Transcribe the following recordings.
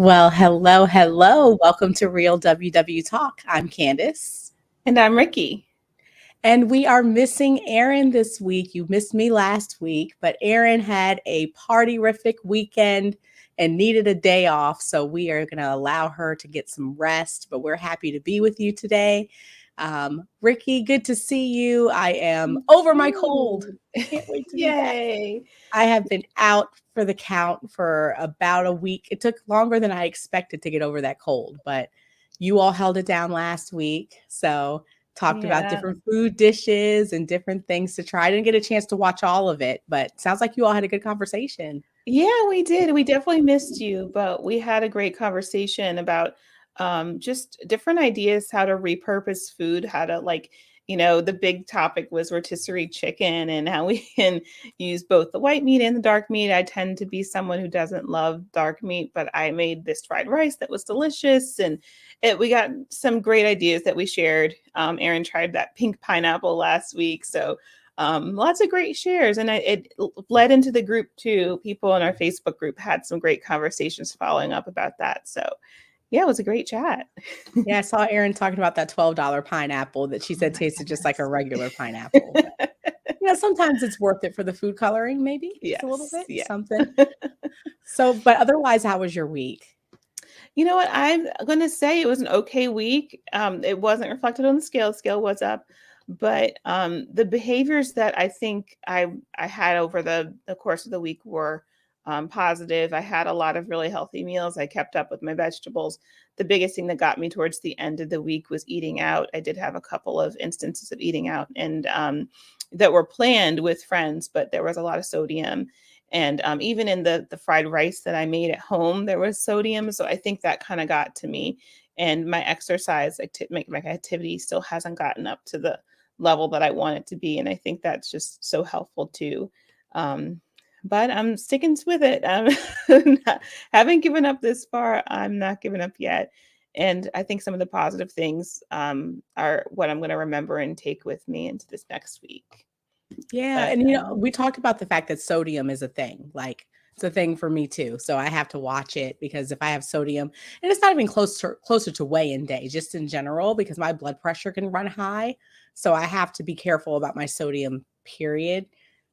Well, hello, hello. Welcome to Real WW Talk. I'm Candice. And I'm Rikki. And we are missing Erin this week. You missed me last week, but Erin had a party-rific weekend and needed a day off. So we are going to allow her to get some rest, but we're happy to be with you today. Rikki, good to see you. I am over my cold. Can't wait to be back. Yay. I have been out for the count for about a week. It took longer than I expected to get over that cold, but you all held it down last week. So talked about Yeah. different food dishes and different things to try. I didn't get a chance to watch all of it, but sounds like you all had a good conversation. Yeah, we did. We definitely missed you, but we had a great conversation about just different ideas how to repurpose food, how to the big topic was rotisserie chicken and how we can use both the white meat and the dark meat. I tend to be someone who doesn't love dark meat, but I made this fried rice that was delicious, and we got some great ideas that we shared. Erin tried that pink pineapple last week, so lots of great shares, and it led into the group too. People in our Facebook group had some great conversations following up about that. So yeah, it was a great chat. Yeah, I saw Erin talking about that $12 pineapple that she Oh said my tasted just like a goodness. regular pineapple. But, sometimes it's worth it for the food coloring, maybe just a little Yes, bit, yeah. something. So, but otherwise, how was your week? You know what? I'm gonna say it was an okay week. It wasn't reflected on the scale. Scale was up, but the behaviors that I think I had over the course of the week were positive. I had a lot of really healthy meals. I kept up with my vegetables. The biggest thing that got me towards the end of the week was eating out. I did have a couple of instances of eating out, and that were planned with friends, but there was a lot of sodium. And even in the fried rice that I made at home, there was sodium. So I think that kind of got to me. And my exercise, my activity still hasn't gotten up to the level that I want it to be. And I think that's just so helpful too. Um, but I'm sticking with it. Haven't given up this far. I'm not giving up yet. And I think some of the positive things are what I'm going to remember and take with me into this next week. Yeah, But and we talked about the fact that sodium is a thing. Like it's a thing for me too. So I have to watch it because if I have sodium, and it's not even closer to weigh-in day, just in general, because my blood pressure can run high. So I have to be careful about my sodium, period.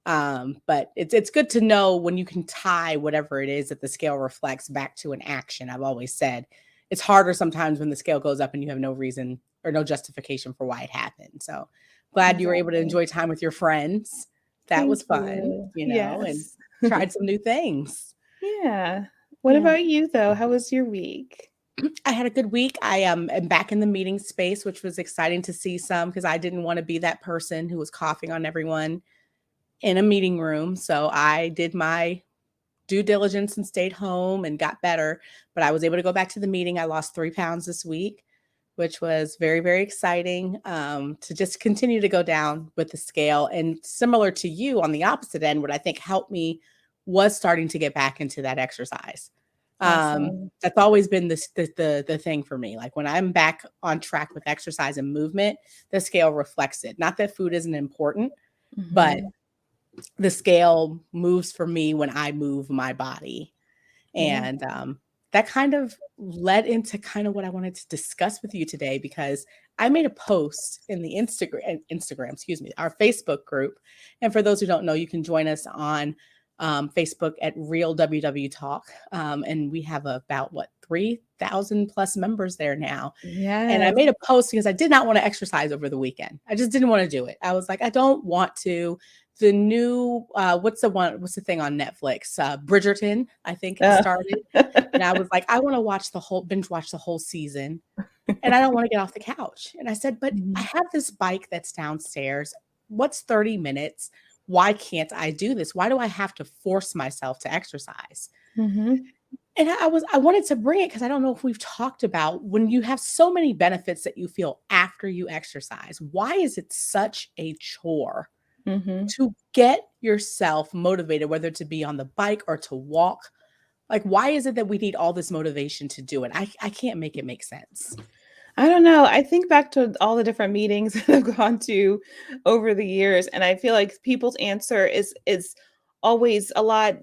But it's good to know when you can tie whatever it is that the scale reflects back to an action. I've always said it's harder sometimes when the scale goes up and you have no reason or no justification for why it happened. So glad you were able to exactly. enjoy time with your friends. That Thank was fun, you. and Yes. tried some new things. Yeah. What Yeah. about you though? How was your week? I had a good week. I am back in the meeting space, which was exciting to see some because I didn't want to be that person who was coughing on everyone in a meeting room. So I did my due diligence and stayed home and got better. But I was able to go back to the meeting. I lost 3 pounds this week, which was very, very exciting to just continue to go down with the scale. And similar to you on the opposite end, what I think helped me was starting to get back into that exercise. Awesome. That's always been the thing for me. Like when I'm back on track with exercise and movement, the scale reflects it. Not that food isn't important, but Mhm. the scale moves for me when I move my body. Yeah. And that kind of led into kind of what I wanted to discuss with you today because I made a post in the Instagram, excuse me, our Facebook group. And for those who don't know, you can join us on Facebook at Real WW Talk. And we have about 3,000 plus members there now. And I Yes. made a post because I did not want to exercise over the weekend. I just didn't want to do it. I was like, I don't want to. The new what's the thing on Netflix? Bridgerton, I think it Uh, started. And I was like, I want to binge watch the whole season. And I don't want to get off the couch. And I said, but I Mhm. have this bike that's downstairs. What's 30 minutes? Why can't I do this? Why do I have to force myself to exercise? Mhm. And I wanted to bring it because I don't know if we've talked about when you have so many benefits that you feel after you exercise, why is it such a chore Mhm. to get yourself motivated, whether to be on the bike or to walk? Like, why is it that we need all this motivation to do it? I can't make it make sense. I don't know. I think back to all the different meetings that I've gone to over the years, and I feel like people's answer is always a lot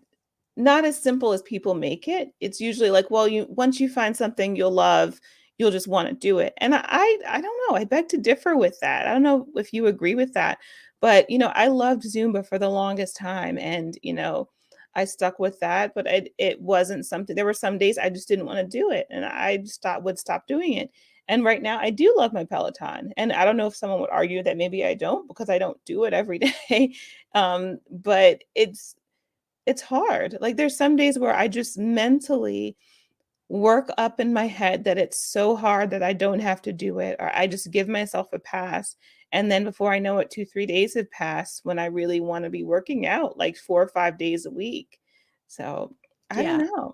not as simple as people make it. It's usually like, well, you once you find something you'll love, you'll just want to do it. And I don't know. I beg to differ with that. I don't know if you agree with that. But, I loved Zumba for the longest time and, I stuck with that, but it wasn't something there were some days I just didn't want to do it and I just would stop doing it. And right now I do love my Peloton. And I don't know if someone would argue that maybe I don't because I don't do it every day. But it's hard. Like, there's some days where I just mentally work up in my head that it's so hard that I don't have to do it, or I just give myself a pass. And then before I know it, 2, 3 days have passed when I really want to be working out like 4 or 5 days a week. So I don't Yeah. know.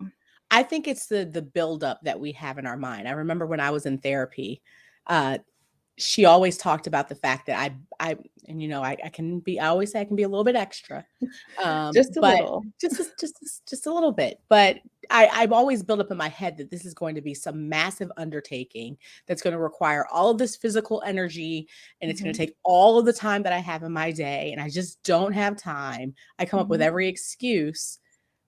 I think it's the buildup that we have in our mind. I remember when I was in therapy, uh, she always talked about the fact that I can be, I always say I can be a little bit extra. Just a But little. just a little bit. But I've always built up in my head that this is going to be some massive undertaking that's going to require all of this physical energy, and it's going to Mhm, take all of the time that I have in my day, and I just don't have time. I come up with mhm, every excuse.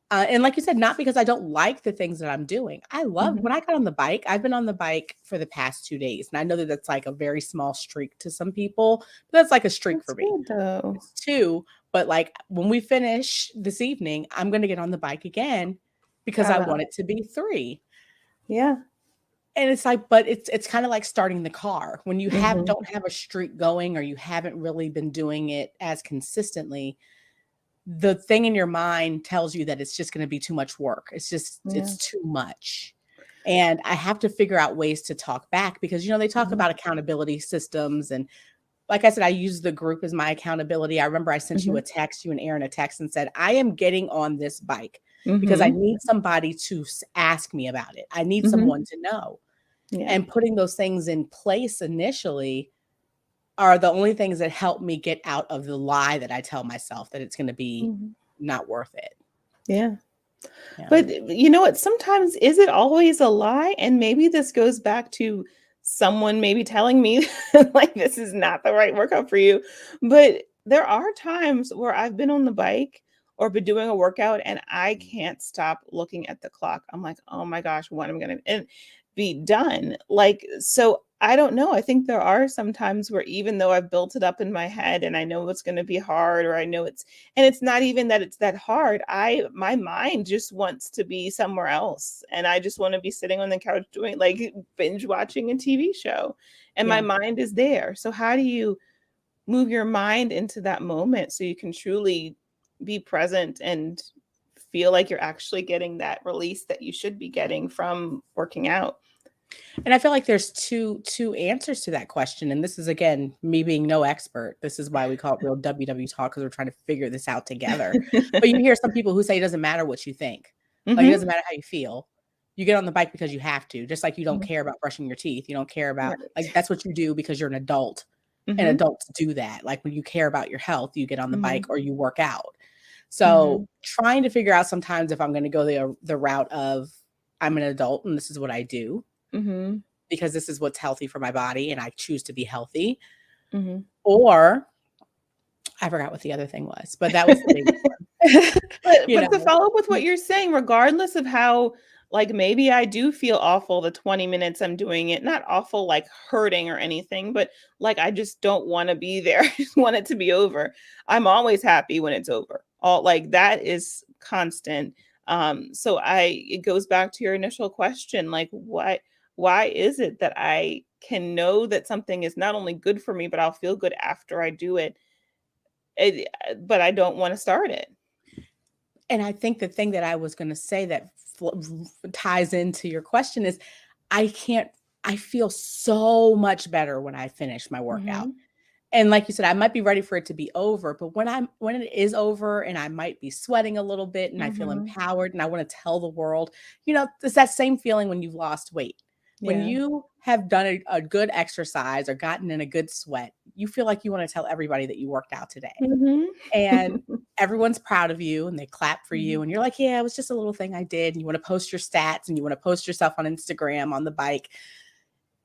And like you said, not because I don't like the things that I'm doing. I love mhm. when I got on the bike. I've been on the bike for the past 2 days. And I know that that's like a very small streak to some people, but that's like a streak That's for me. good though. It's two. But like when we finish this evening, I'm going to get on the bike again because I want it to be three. Yeah. And it's like, but it's kind of like starting the car. When you Mhm. don't have a streak going or you haven't really been doing it as consistently, the thing in your mind tells you that it's just going to be too much work. Yeah. It's too much. And I have to figure out ways to talk back because, they talk Mhm, about accountability systems. And like I said, I use the group as my accountability. I remember I sent mhm, you and Erin a text and said, I am getting on this bike because I mhm, need somebody to ask me about it. I need mhm. someone to know. Yeah. And putting those things in place initially are the only things that help me get out of the lie that I tell myself that it's going to be Mhm. not worth it. Yeah. Yeah. But you know what? Sometimes is it always a lie? And maybe this goes back to someone maybe telling me like this is not the right workout for you. But there are times where I've been on the bike or been doing a workout and I can't stop looking at the clock. I'm like, oh my gosh, when am I gonna be done? Like, so I don't know. I think there are some times where even though I've built it up in my head and I know it's gonna be hard, or I know it's not even that it's that hard. My mind just wants to be somewhere else, and I just wanna be sitting on the couch doing like, binge watching a TV show, and my Yeah. mind is there. So how do you move your mind into that moment so you can truly be present and feel like you're actually getting that release that you should be getting from working out? And I feel like there's two answers to that question. And this is again me being no expert. This is why we call it real WW talk because we're trying to figure this out together. But you hear some people who say it doesn't matter what you think. Like it Mhm. doesn't matter how you feel. You get on the bike because you have to, just like you don't Mhm. care about brushing your teeth. You don't care about like Right. that's what you do because you're an adult. And Mhm. adults do that. Like when you care about your health, you get on the bike Mhm. or you work out. So Mhm. trying to figure out sometimes if I'm going to go the route of I'm an adult and this is what I do Mhm. because this is what's healthy for my body and I choose to be healthy. Mhm. Or I forgot what the other thing was, but that was the big one. But You but to know? follow up with what you're saying, regardless of how, like, maybe I do feel awful the 20 minutes I'm doing it, not awful, like, hurting or anything, but, like, I just don't wanna be there. I just want it to be over. I'm always happy when it's over. All like, that is constant. So it goes back to your initial question, like, why is it that I can know that something is not only good for me, but I'll feel good after I do it, but I don't wanna start it? And I think the thing that I was gonna say that ties into your question is I can't I feel so much better when I finish my workout. Mhm. And like you said, I might be ready for it to be over, but when it is over and I might be sweating a little bit and I feel Mhm. empowered and I want to tell the world, it's that same feeling when you've lost weight. When Yeah. you have done a good exercise or gotten in a good sweat, you feel like you want to tell everybody that you worked out today. Mhm. And everyone's proud of you and they clap for you. Mhm. And you're like, yeah, it was just a little thing I did. And you want to post your stats and you want to post yourself on Instagram on the bike.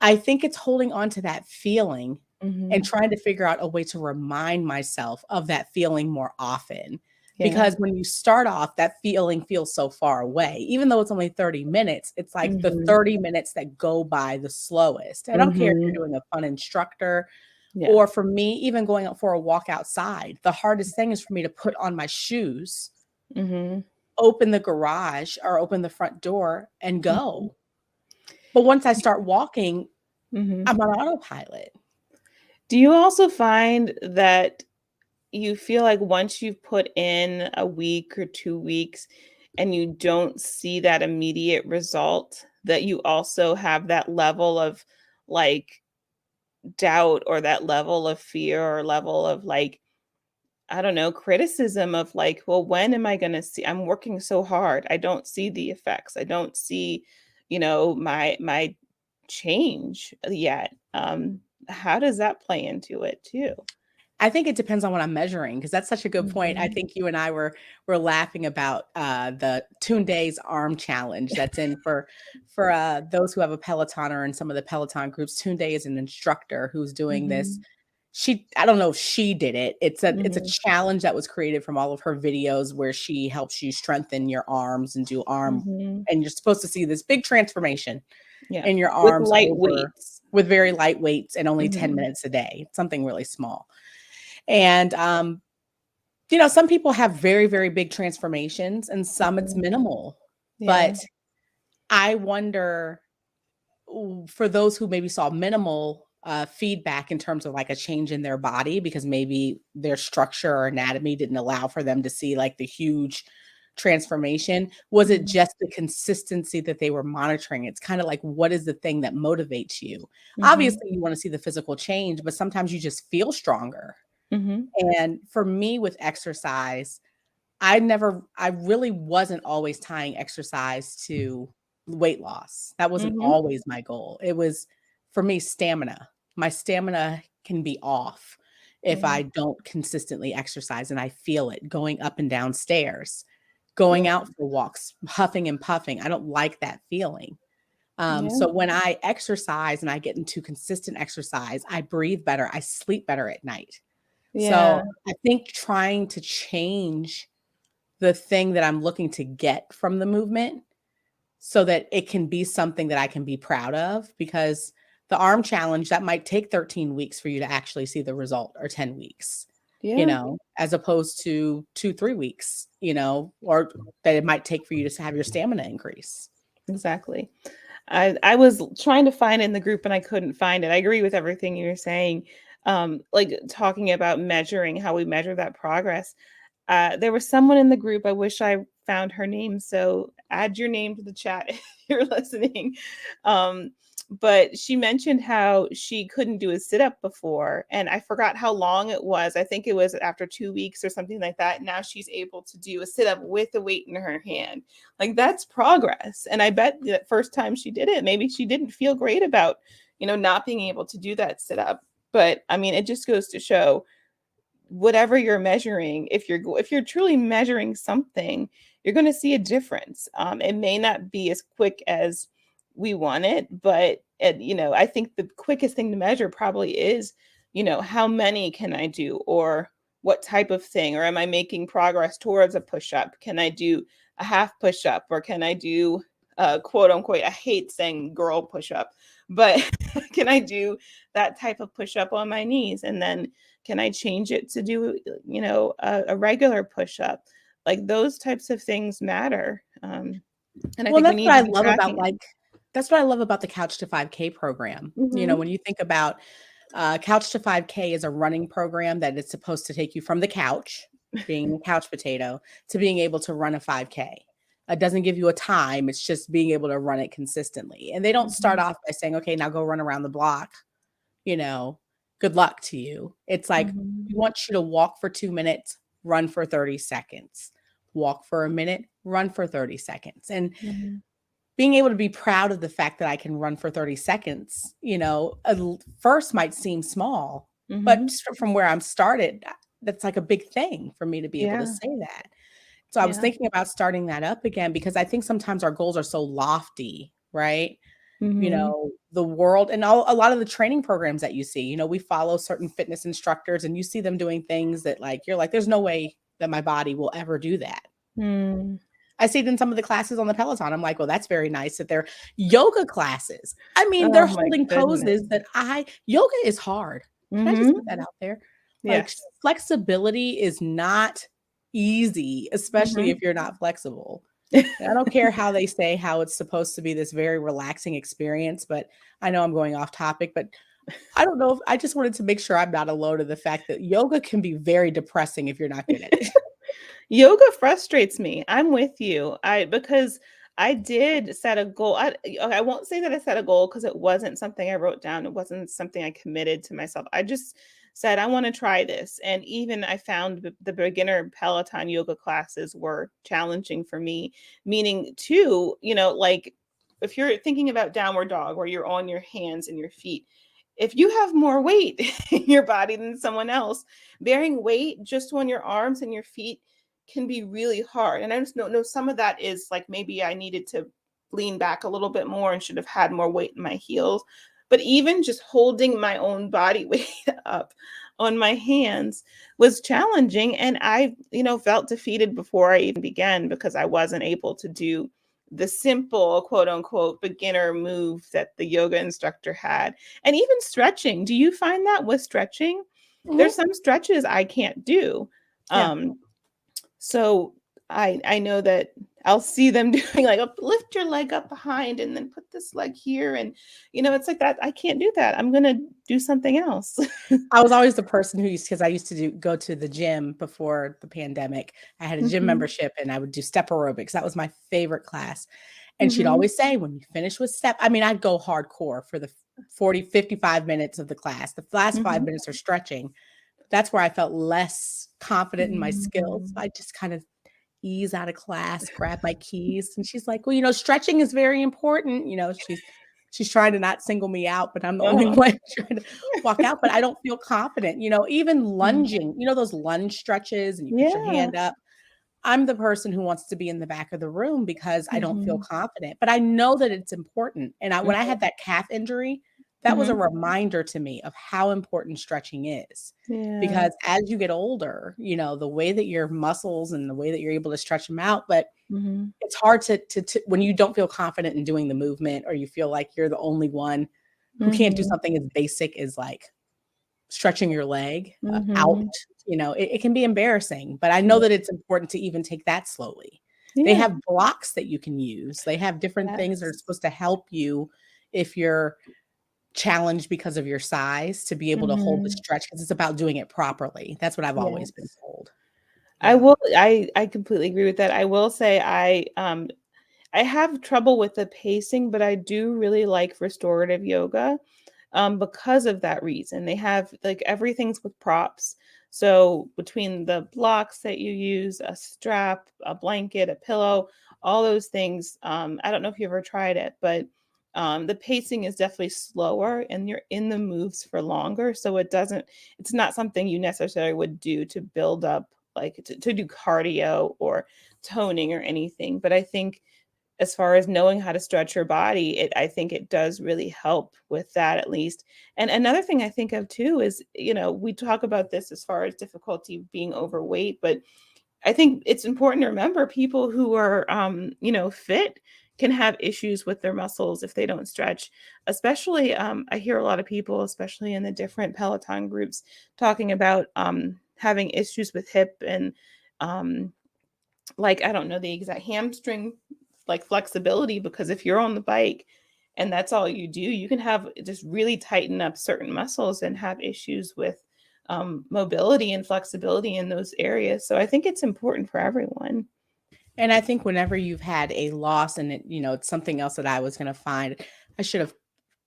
I think it's holding on to that feeling and Mhm. trying to figure out a way to remind myself of that feeling more often Yeah. Because when you start off, that feeling feels so far away. Even though it's only 30 minutes, it's like the Mhm. 30 minutes that go by the slowest. I don't care if Mhm. you're doing a fun instructor, Yeah. or for me, even going out for a walk outside. The hardest thing is for me to put on my shoes, Mhm. open the garage or open the front door and Mhm. go. But once I start walking, Mhm. I'm on autopilot. Do you also find that you feel like once you've put in a week or 2 weeks and you don't see that immediate result, that you also have that level of, like, doubt or that level of fear or level of, like, I don't know, criticism of, like, "Well, when am I gonna see I'm working so hard. I don't see the effects. I don't see, my change yet." How does that play into it too? I think it depends on what I'm measuring, because that's such a good point. I Mhm. think you and I were laughing about the Tune Days arm challenge that's in for those who have a Peloton or in some of the Peloton groups. Tune Day is an instructor who's doing this. Mhm. I don't know if she did it. It's a Mhm. challenge that was created from all of her videos where she helps you strengthen your arms and do arm, Mhm. and you're supposed to see this big transformation Yeah. in your With arms light over weights. with very light weights and only 10 Mhm. minutes a day, something really small. And some people have very, very big transformations and some it's Mhm. minimal. Yeah. But I wonder, for those who maybe saw minimal feedback in terms of like a change in their body, because maybe their structure or anatomy didn't allow for them to see like the huge transformation, was it Mhm. just the consistency that they were monitoring? It's kind of like, what is the thing that motivates you? Mhm. Obviously, you want to see the physical change, but sometimes you just feel stronger. Mhm. And for me with exercise, I really wasn't always tying exercise to weight loss. That wasn't Mhm. always my goal. It was, for me, stamina. My stamina can be off if Yeah. I don't consistently exercise, and I feel it going up and down stairs, Yeah. going out for walks, huffing and puffing. I don't like that feeling. Yeah. So when I exercise and I get into consistent exercise, I breathe better, I sleep better at night. So Yeah. I think trying to change the thing that I'm looking to get from the movement so that it can be something that I can be proud of, because the arm challenge, that might take 13 weeks for you to actually see the result, or 10 weeks, Yeah. as opposed to 2, 3 weeks, or that it might take for you to have your stamina increase. Exactly. I was trying to find it in the group and I couldn't find it. I agree with everything you're saying. Like talking about measuring how we measure that progress. There was someone in the group. I wish I found her name. So add your name to the chat if you're listening. Um, but she mentioned how she couldn't do a sit up before, and I forgot how long it was. I think it was after 2 weeks or something like that. Now she's able to do a sit up with a weight in her hand. Like that's progress. And I bet that first time she did it, maybe she didn't feel great about, not being able to do that sit up. But I mean, it just goes to show whatever you're measuring, if you're truly measuring something, you're going to see a difference. It may not be as quick as we want it, but I think the quickest thing to measure probably is, how many can I do, or what type of thing, or am I making progress towards a push up? Can I do a half push up, or can I do quote unquote? I hate saying girl push up, but can I do that type of push up on my knees, and then can I change it to do, a regular push up? Like those types of things matter. And I Well, think we need to be tracking it. that's what I love about the Couch to 5K program. Mhm. When you think about Couch to 5K is a running program that is supposed to take you from the couch, being a couch potato, to being able to run a 5K. It doesn't give you a time, it's just being able to run it consistently. And they don't start Mhm. off by saying, okay, now go run around the block, you know, good luck to you. It's like, Mhm. we want you to walk for 2 minutes, run for 30 seconds, walk for a minute, run for 30 seconds. And Mhm. being able to be proud of the fact that I can run for 30 seconds, first might seem small, but Mhm. just from where I'm started, that's like a big thing for me to be able to Yeah. say that. So I was Yeah. thinking about starting that up again, because I think sometimes our goals are so lofty, right? Mhm. The world and a lot of the training programs that you see, we follow certain fitness instructors and you see them doing things that, like, you're like, there's no way that my body will ever do that. Mm. I see it in some of the classes on the Peloton. I'm like, well, that's very nice that they're yoga classes. I mean, they're Oh my holding goodness. poses that yoga is hard. Can I just Mhm. put that out there? Like Yes. flexibility is not easy, especially if Mhm. you're not flexible. And I don't care how they say how it's supposed to be this very relaxing experience, but I know I'm going off topic, but I don't know if I just wanted to make sure I'm not alone in the fact that yoga can be very depressing if you're not good at it. Yoga frustrates me. I'm with you. Because I did set a goal. I won't say that I set a goal because it wasn't something I wrote down. It wasn't something I committed to myself. I just said I want to try this. And even I found the beginner Peloton yoga classes were challenging for me, meaning too, like if you're thinking about downward dog where you're on your hands and your feet, if you have more weight in your body than someone else, bearing weight just on your arms and your feet can be really hard. And I just know some of that is like maybe I needed to lean back a little bit more and should have had more weight in my heels. But even just holding my own body weight up on my hands was challenging. And I, felt defeated before I even began because I wasn't able to do the simple quote unquote beginner move that the yoga instructor had. And even stretching. Do you find that with stretching? There's Mhm. some stretches I can't do. Yeah. So I know that I'll see them doing like lift your leg up behind and then put this leg here. And it's like that. I can't do that. I'm gonna do something else. I was always the person who used because I used to go to the gym before the pandemic. I had a gym Mhm, membership and I would do step aerobics. That was my favorite class. And she'd mhm, always say, when you finish with step, I mean, I'd go hardcore for the 40, 55 minutes of the class. The last 5 minutes are stretching. That's where I felt less confident in my skills. mhm. I just kind of ease out of class, grab my keys, and she's like, "Well, stretching is very important." She's trying to not single me out, but I'm the only Uh-huh. one trying to walk out, but I don't feel confident. Even Mm. lunging, those lunge stretches and you put your Yeah. hand up. I'm the person who wants to be in the back of the room because I don't feel Mhm, confident, but I know that it's important. And when I mhm, had that calf injury, that was a mhm. reminder to me of how important stretching is. Yeah. Because as you get older, the way that your muscles and the way that you're able to stretch them out, but Mhm, it's hard to when you don't feel confident in doing the movement or you feel like you're the only one who can't do mhm, something as basic as like stretching your leg out, mhm. it can be embarrassing, but I know that it's important to even take that slowly. They Yeah. have blocks that you can use. They have different things that are Yes. supposed to help you if you're challenged because of your size to be able to hold the Mhm. stretch because it's about doing it properly. That's what I've always been Yes. told. I Yeah. will I completely agree with that. I will say I have trouble with the pacing, but I do really like restorative yoga because of that reason. They have like everything's with props. So between the blocks that you use, a strap, a blanket, a pillow, all those things. I don't know if you ever tried it, but the pacing is definitely slower and you're in the moves for longer. So it's not something you necessarily would do to build up, like to do cardio or toning or anything. But I think as far as knowing how to stretch your body, I think it does really help with that at least. And another thing I think of too is, we talk about this as far as difficulty being overweight, but I think it's important to remember people who are fit can have issues with their muscles if they don't stretch. Especially I hear a lot of people, especially in the different Peloton groups, talking about having issues with hip and um like I don't know the exact hamstring like flexibility because if you're on the bike and that's all you do, you can have just really tighten up certain muscles and have issues with mobility and flexibility in those areas. So I think it's important for everyone. And I think whenever you've had a loss and it's something else that I was going to find, I should have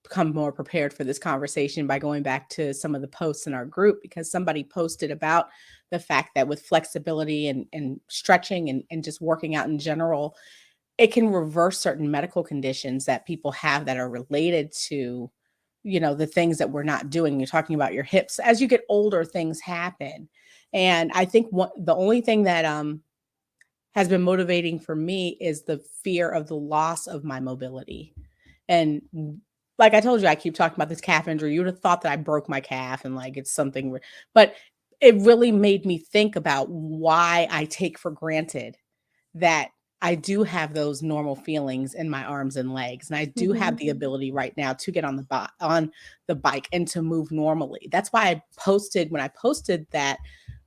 become more prepared for this conversation by going back to some of the posts in our group because somebody posted about the fact that with flexibility and stretching and just working out in general, it can reverse certain medical conditions that people have that are related to, the things that we're not doing. You're talking about your hips. As you get older, things happen. And I think the only thing that has been motivating for me is the fear of the loss of my mobility. And like I told you, I keep talking about this calf injury. You would have thought that I broke my calf and like it's something, but it really made me think about why I take for granted that I do have those normal feelings in my arms and legs, and I do have Mhm. the ability right now to get on the bike and to move normally. That's why I posted when I posted that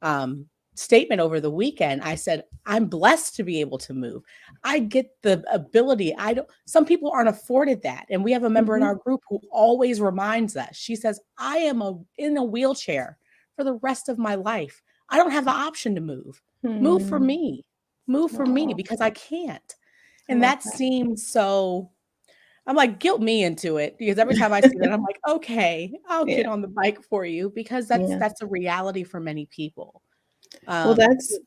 um, statement over the weekend. I said, "I'm blessed to be able to move. I get the ability. I don't. Some people aren't afforded that, and we have a member in Mhm. our group who always reminds us. She says, "I am in a wheelchair for the rest of my life. I don't have the option to move. Move for Hmm. me." Move for me Oh, because I can't. I And love that that. seems so I'm like, guilt me into it because every time I see that, I'm like, okay, I'll Yeah. get on the bike for you because Yeah. that's a reality for many people. Well, Um, that's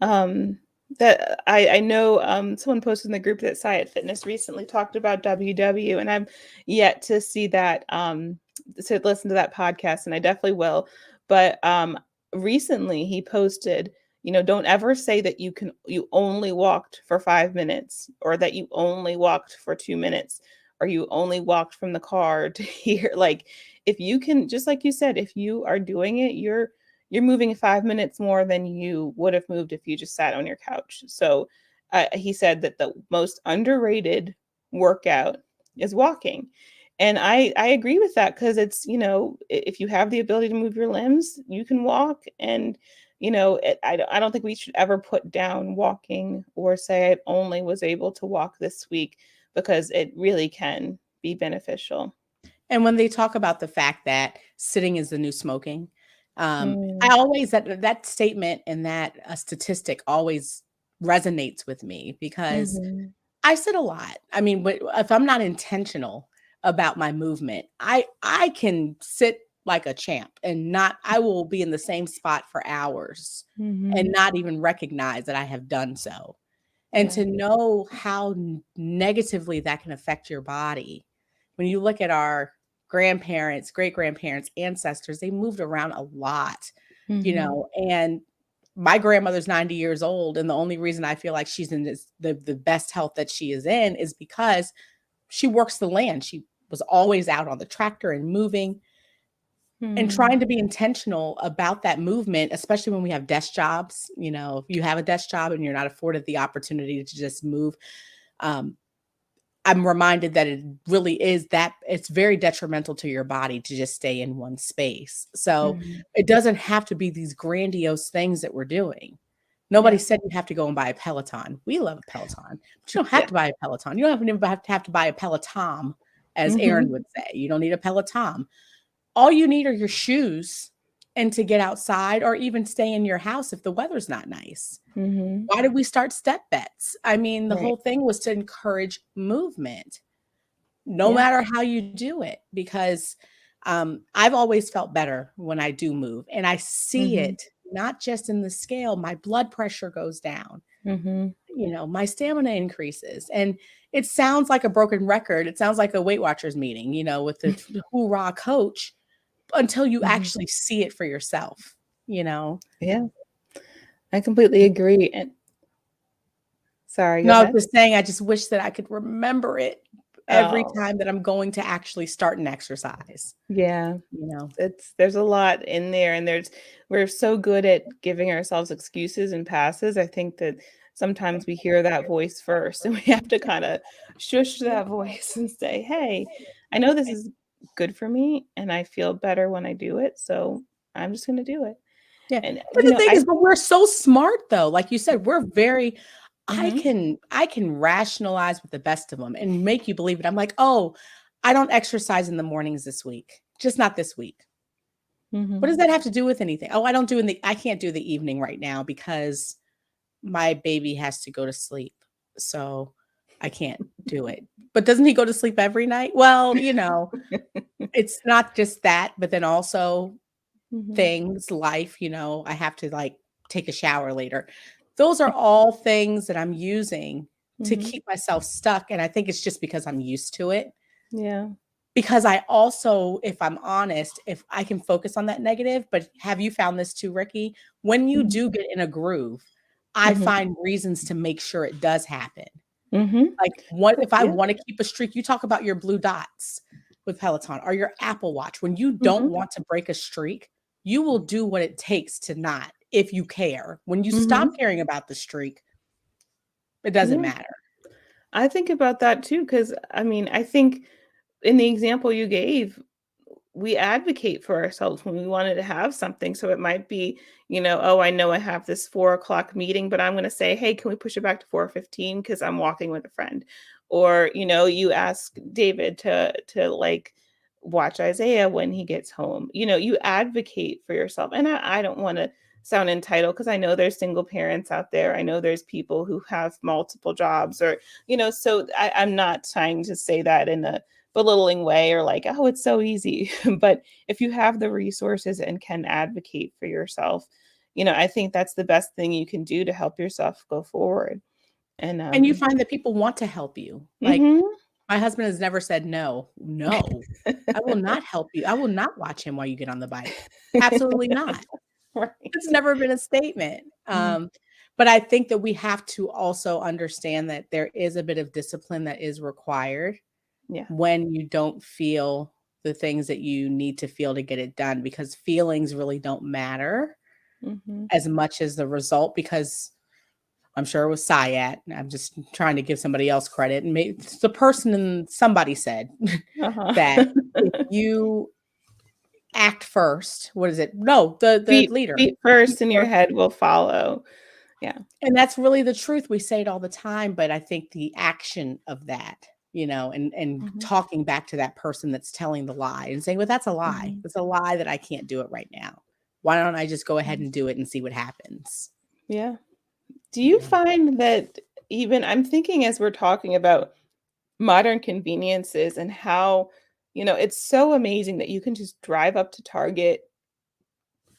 that I know someone posted in the group that Sciat Fitness recently talked about WW, and I've yet to see that to listen to that podcast, and I definitely will. But recently he posted, don't ever say that you only walked for 5 minutes, or that you only walked for 2 minutes, or you only walked from the car to here. Like, if you can, just like you said, if you are doing it, you're moving 5 minutes more than you would have moved if you just sat on your couch. So he said that the most underrated workout is walking. And I agree with that, because it's, if you have the ability to move your limbs, you can walk. And, I don't think we should ever put down walking or say I only was able to walk this week, because it really can be beneficial. and when they talk about the fact that sitting is the new smoking, I Mm, always that statement and that statistic always resonates with me because mhm, I sit a lot. I mean, but if I'm not intentional about my movement, I can sit like a champ and not I will be in the same spot for hours and mhm. not even recognize that I have done so. And Yeah. to know how negatively that can affect your body. When you look at our grandparents, great grandparents, ancestors, they moved around a lot, Mhm. and my grandmother's 90 years old, and the only reason I feel like she's in the best health that she is in is because she works the land. She was always out on the tractor and moving and Mm. trying to be intentional about that movement, especially when we have desk jobs. If you have a desk job and you're not afforded the opportunity to just move, um, I'm reminded that it really is that it's very detrimental to your body to just stay in one space. So Mhm. it doesn't have to be these grandiose things that we're doing. Nobody Yeah. said you have to go and buy a Peloton. We love a Peloton, but you don't have Yeah. to buy a Peloton. You don't even have to buy a Peloton, as Erin Mhm. would say. You don't need a Peloton. All you need are your shoes and to get outside or even stay in your house if the weather's not nice. Mhm. Why did we start step bets? I mean, the Right. whole thing was to encourage movement, no Yeah. matter how you do it, because I've always felt better when I do move. And I see Mhm. it not just in the scale, my blood pressure goes down, Mhm. my stamina increases. And it sounds like a broken record. It sounds like a Weight Watchers meeting, with the hoorah coach until you Mhm. actually see it for yourself, you know? Yeah. I completely agree. And sorry, go No, I was ahead. just saying, I just wish that I could remember it every Oh, time that I'm going to actually start an exercise, yeah. you know? There's a lot in there, and we're so good at giving ourselves excuses and passes. I think that sometimes we hear that voice first, and we have to kind of shush that voice and say, "Hey, I know this is good for me, and I feel better when I do it, so I'm just going to do it." Yeah, And but the thing is, but we're so smart though, like you said, we're very Mhm. I can rationalize with the best of them and make you believe it. I'm like, "Oh, I don't exercise in the mornings this week, just not this week." What Mhm. does that have to do with anything? "Oh, I can't do the evening right now because my baby has to go to sleep, so I can't do it." But doesn't he go to sleep every night? Well, it's not just that, but then also Mhm. things, life, I have to like take a shower later. Those are all things that I'm using to Mhm. keep myself stuck. And I think it's just because I'm used to it. Yeah. Because I also, if I'm honest, if I can focus on that negative, but have you found this too, Ricky? When you Mhm. do get in a groove, I Mhm. find reasons to make sure it does happen. Mhm. Like, what if I Yeah. want to keep a streak? You talk about your blue dots with Peloton or your Apple Watch. When you don't Mhm. want to break a streak, you will do what it takes to not, if you care. When you stop Mhm. caring about the streak, it doesn't Yeah. matter. I think about that too, because I mean, I think in the example you gave, we advocate for ourselves when we wanted to have something. So it might be, oh, I know I have this 4 o'clock meeting, but I'm going to say, hey, can we push it back to 4:15 because I'm walking with a friend? Or, you ask David to like watch Isaiah when he gets home. You advocate for yourself. And I don't want to sound entitled because I know there's single parents out there. I know there's people who have multiple jobs or, so I'm not trying to say that in a belittling way or like, oh, it's so easy. But if you have the resources and can advocate for yourself, I think that's the best thing you can do to help yourself go forward. And And you find that people want to help you. Like, mhm. my husband has never said no. No, I will not help you. I will not watch him while you get on the bike. Absolutely not. Right. It's never been a statement. Mm, But I think that we have to also understand that there is a bit of discipline that is required yeah. when you don't feel the things that you need to feel to get it done, because feelings really don't matter Mhm. as much as the result, because I'm sure it was Sayat. I'm just trying to give somebody else credit. And maybe the person and somebody said Uh-huh. that if you act first, what is it? No, the Feet leader. feet first and your head will follow. Yeah. And that's really the truth. We say it all the time, but I think the action of that, and Mhm. talking back to that person that's telling the lie and saying, "Well, that's a lie. Mhm. It's a lie that I can't do it right now. Why don't I just go ahead Mhm. and do it and see what happens?" Yeah. Do you Yeah. find that even I'm thinking as we're talking about modern conveniences and how, it's so amazing that you can just drive up to Target,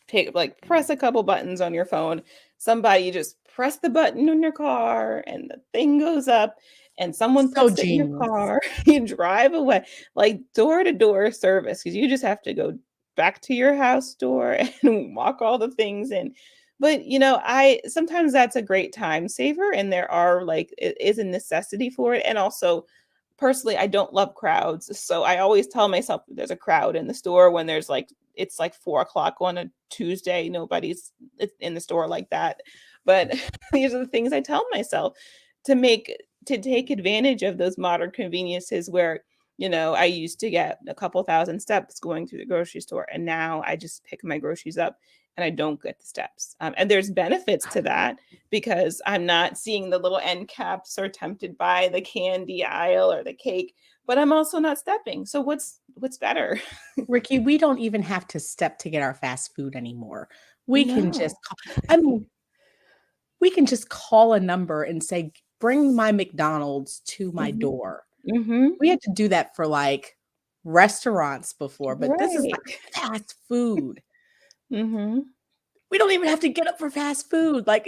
pick like press a couple buttons on your phone. Somebody just press the button on your car and the thing goes up and someone So puts it in your genius. car. You drive away like door to door service because you just have to go back to your house door and walk all the things in. But I sometimes that's a great time saver and there are like it is a necessity for it. And also personally, I don't love crowds. So I always tell myself there's a crowd in the store when there's like it's like 4 o'clock on a Tuesday. Nobody's in the store like that. But these are the things I tell myself to make to take advantage of those modern conveniences where, I used to get a couple thousand steps going through the grocery store. And now I just pick my groceries up and I don't get the steps. And there's benefits to that because I'm not seeing the little end caps or tempted by the candy aisle or the cake, but I'm also not stepping. So what's better? Ricky, we don't even have to step to get our fast food anymore. We can just No. I mean, we can just call a number and say, "Bring my McDonald's to my Mhm. door." Mhm. We had to do that for, like, restaurants before, but this is, Right. like, fast food. Mhm. We don't even have to get up for fast food, like,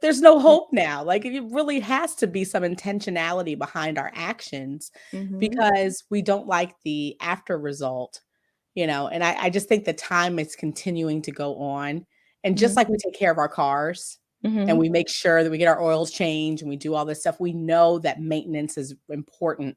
there's no Yeah. hope now, like, it really has to be some intentionality behind our actions Mhm. because we don't like the after result, and I just think the time is continuing to go on, and just Mhm. like we take care of our cars, and Mhm. we make sure that we get our oils changed, and we do all this stuff, we know that maintenance is important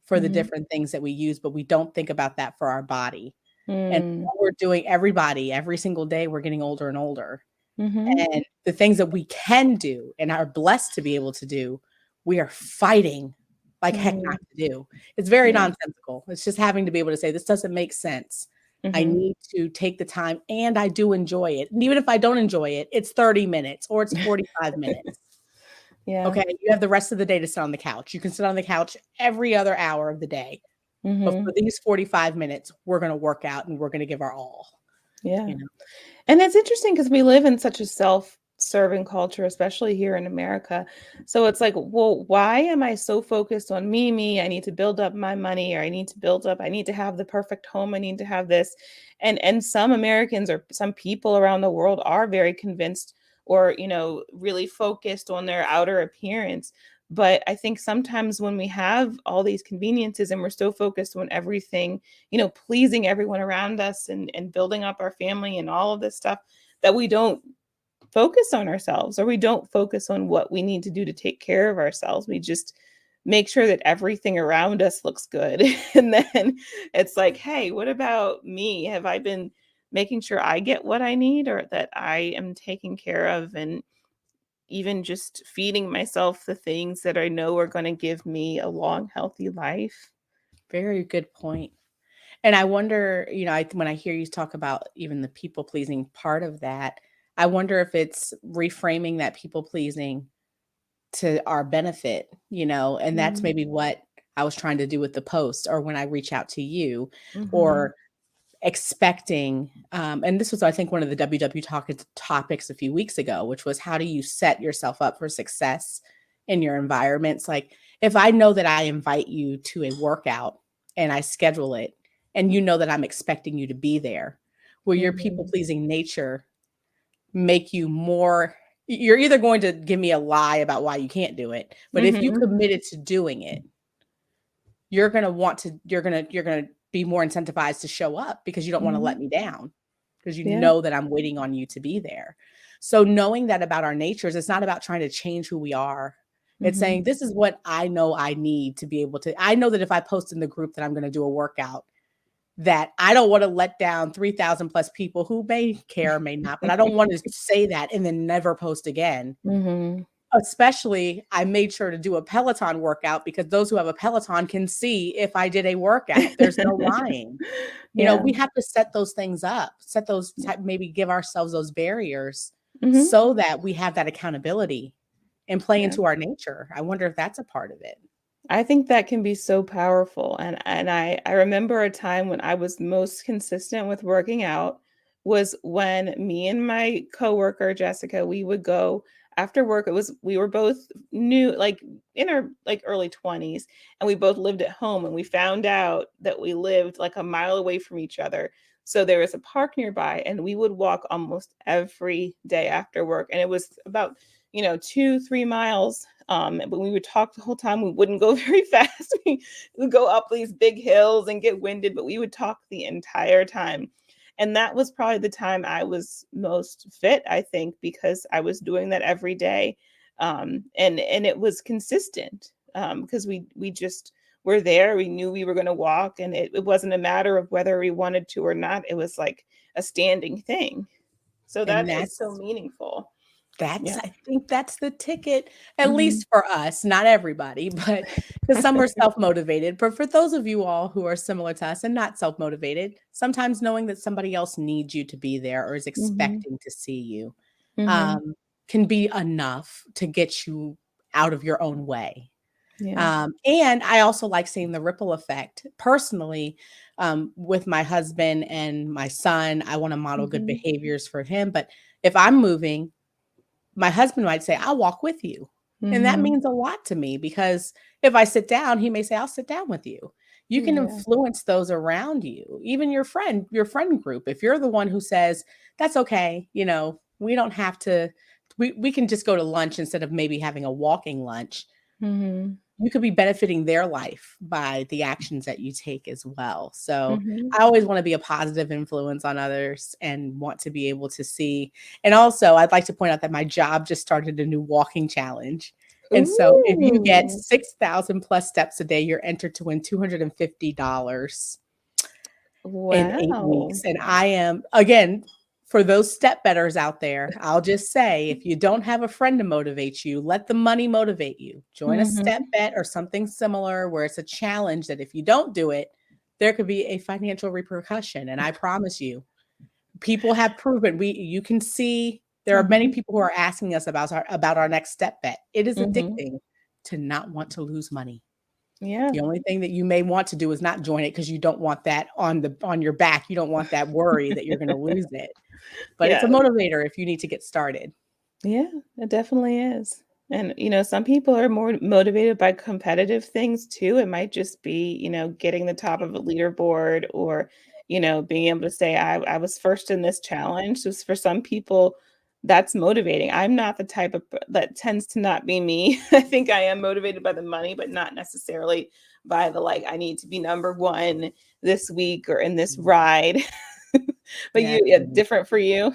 for the Mhm. different things that we use, but we don't think about that for our body. And Mm. what we're doing everybody, every single day, we're getting older and older. Mhm. And the things that we can do and are blessed to be able to do, we are fighting like heck Mm. not to do. It's very Yeah. nonsensical. It's just having to be able to say, "This doesn't make sense. I Mhm. need to take the time, and I do enjoy it. And even if I don't enjoy it, it's 30 minutes or it's 45 minutes." Yeah. Okay, you have the rest of the day to sit on the couch. You can sit on the couch every other hour of the day. But for Mhm. these 45 minutes, we're gonna work out and we're gonna give our all, Yeah. you know? And it's interesting because we live in such a self-serving culture, especially here in America. So it's like, well, why am I so focused on me, me? I need to build up my money, or I need to have the perfect home, I need to have this. And some Americans or some people around the world are very convinced or, really focused on their outer appearance. But I think sometimes when we have all these conveniences and we're so focused on everything, pleasing everyone around us and building up our family and all of this stuff that we don't focus on ourselves or we don't focus on what we need to do to take care of ourselves. We just make sure that everything around us looks good. And then it's like, hey, what about me? Have I been making sure I get what I need or that I am taken care of, and even just feeding myself the things that I know are going to give me a long, healthy life. Very good point. And I wonder, when I hear you talk about even the people pleasing part of that, I wonder if it's reframing that people pleasing to our benefit, and that's Mhm. maybe what I was trying to do with the post or when I reach out to you Mhm. or expecting, and this was, I think, one of the WW topics a few weeks ago, which was how do you set yourself up for success in your environments? Like, if I know that I invite you to a workout and I schedule it, and you know that I'm expecting you to be there, will your people Mhm. pleasing nature make you more? You're either going to give me a lie about why you can't do it, but if you Mhm. committed to doing it, you're gonna be more incentivized to show up because you don't wanna let Mhm. me down, because you Yeah. know that I'm waiting on you to be there. So knowing that about our natures, it's not about trying to change who we are. It's saying, Mhm. "This is what I know I need to be able to." I know that if I post in the group that I'm gonna do a workout, that I don't wanna let down 3,000 plus people who may care or may not, but I don't want to say that and then never post again. Mhm. Especially, I made sure to do a Peloton workout because those who have a Peloton can see if I did a workout. There's no lying. Yeah. We have to set those things up, set those Yeah. type, maybe give ourselves those barriers Mhm. so that we have that accountability and play Yeah. into our nature. I wonder if that's a part of it. I think that can be so powerful, and I remember a time when I was most consistent with working out was when me and my coworker, Jessica, we would go after work. We were both new, like, in our, like, early 20s, and we both lived at home, and we found out that we lived, like, a mile away from each other. So there was a park nearby, and we would walk almost every day after work, and it was about, 2, 3 miles, but we would talk the whole time. We wouldn't go very fast. We would go up these big hills and get winded, but we would talk the entire time. And that was probably the time I was most fit, I think, because I was doing that every day. And it was consistent, because we just were there. We knew we were going to walk, and it wasn't a matter of whether we wanted to or not. It was like a standing thing. So And that is so meaningful. that's Yeah. I think that's the ticket, at Mhm. least for us, not everybody, but because some are self-motivated. But for those of you all who are similar to us and not self-motivated, sometimes knowing that somebody else needs you to be there or is Mhm. expecting to see you, Mhm. um, can be enough to get you out of your own way. Yeah. And I also like seeing the ripple effect. Personally, with my husband and my son, I wanna model good Mhm. behaviors for him, but if I'm moving, my husband might say, "I'll walk with you." And that Mhm. means a lot to me because if I sit down, he may say, "I'll sit down with you." You can Yeah. influence those around you, even your friend group. If you're the one who says, "That's okay, we don't have to we can just go to lunch instead of maybe having a walking lunch." Mhm. You could be benefiting their life by the actions that you take as well. So Mhm. I always want to be a positive influence on others and want to be able to see. And also, I'd like to point out that my job just started a new walking challenge. And so if you get Ooh. 6,000 plus steps a day, you're entered to win $250 in 8 Wow. weeks, and I am again, for those step betters out there, I'll just say, if you don't have a friend to motivate you, let the money motivate you. Join a step Mhm. bet or something similar where it's a challenge that if you don't do it, there could be a financial repercussion, and I promise you, people have proven you can see there are many Mhm. people who are asking us about our next step bet. It is Mhm. addicting to not want to lose money. Yeah. The only thing that you may want to do is not join it because you don't want that on your back. You don't want that worry that you're gonna lose it. But it's Yeah. a motivator if you need to get started. Yeah, it definitely is. And, some people are more motivated by competitive things too. It might just be, getting the top of a leaderboard, or, being able to say, I was first in this challenge. So for some people, that's motivating. I'm not the type of that tends to not be me. I think I am motivated by the money, but not necessarily by the, like, I need to be number one this week or in this Mm, ride. But yeah. yeah, different for you.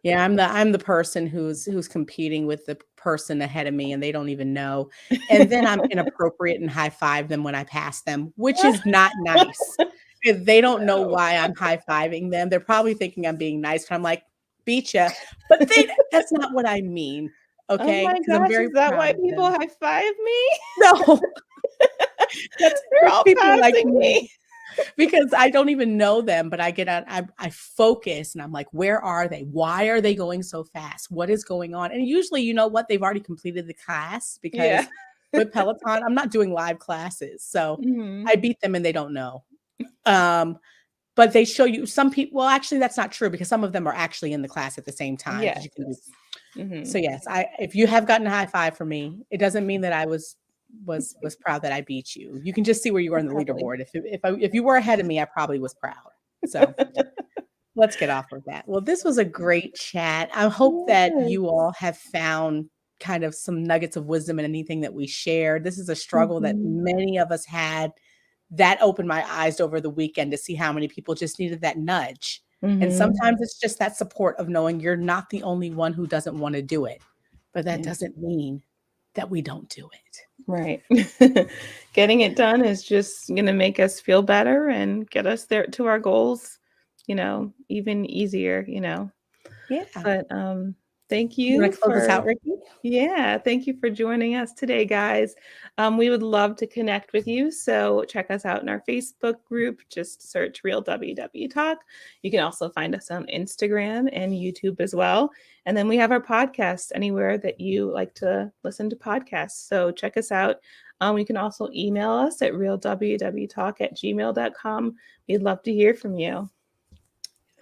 Yeah, I'm the person who's competing with the person ahead of me, and they don't even know, and then I'm inappropriate and high five them when I pass them, which is not nice. If they don't know No. why I'm high-fiving them. They're probably thinking I'm being nice, but I'm like, "Beat ya." But that's not what I mean, Oh okay? my Because 'Cause I'm gosh, very is that proud why of people them. high five me? No, They're that's all people like passing me me. because I don't even know them, but I get on I focus and I'm like, "Where are they? Why are they going so fast? What is going on?" And usually, you know what? They've already completed the class Yeah. because with Peloton, I'm not doing live classes, so Mhm. I beat them and they don't know. Um, but they show you some people. Well, actually, that's not true because some of them are actually in the class at the same time because Yes. you can do. So Mhm. yes, I if you have gotten a high five from me, it doesn't mean that I was proud that I beat you. You can just see where you were on the Probably. leaderboard. If you were ahead of me, I probably was proud. So let's get off of that. Well, this was a great chat. I hope that Yes. you all have found kind of some nuggets of wisdom in anything that we shared. This is a struggle that Mhm. many of us had that opened my eyes over the weekend to see how many people just needed that nudge. And Mhm. sometimes it's just that support of knowing you're not the only one who doesn't want to do it. But that Yeah. doesn't mean that we don't do it. Right. Getting it done is just gonna make us feel better and get us there to our goals, even easier. Yeah. But, thank You you want to close this for out, Rikki? yeah, thank you for joining us today, guys. We would love to connect with you, so check us out in our Facebook group. Just search Real WW Talk. You can also find us on Instagram and YouTube as well. And then we have our podcast anywhere that you like to listen to podcasts. So check us out. You can also email us at realwwtalk@gmail.com. We'd love to hear from you.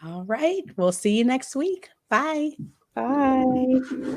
All right. We'll see you next week. Bye. Bye.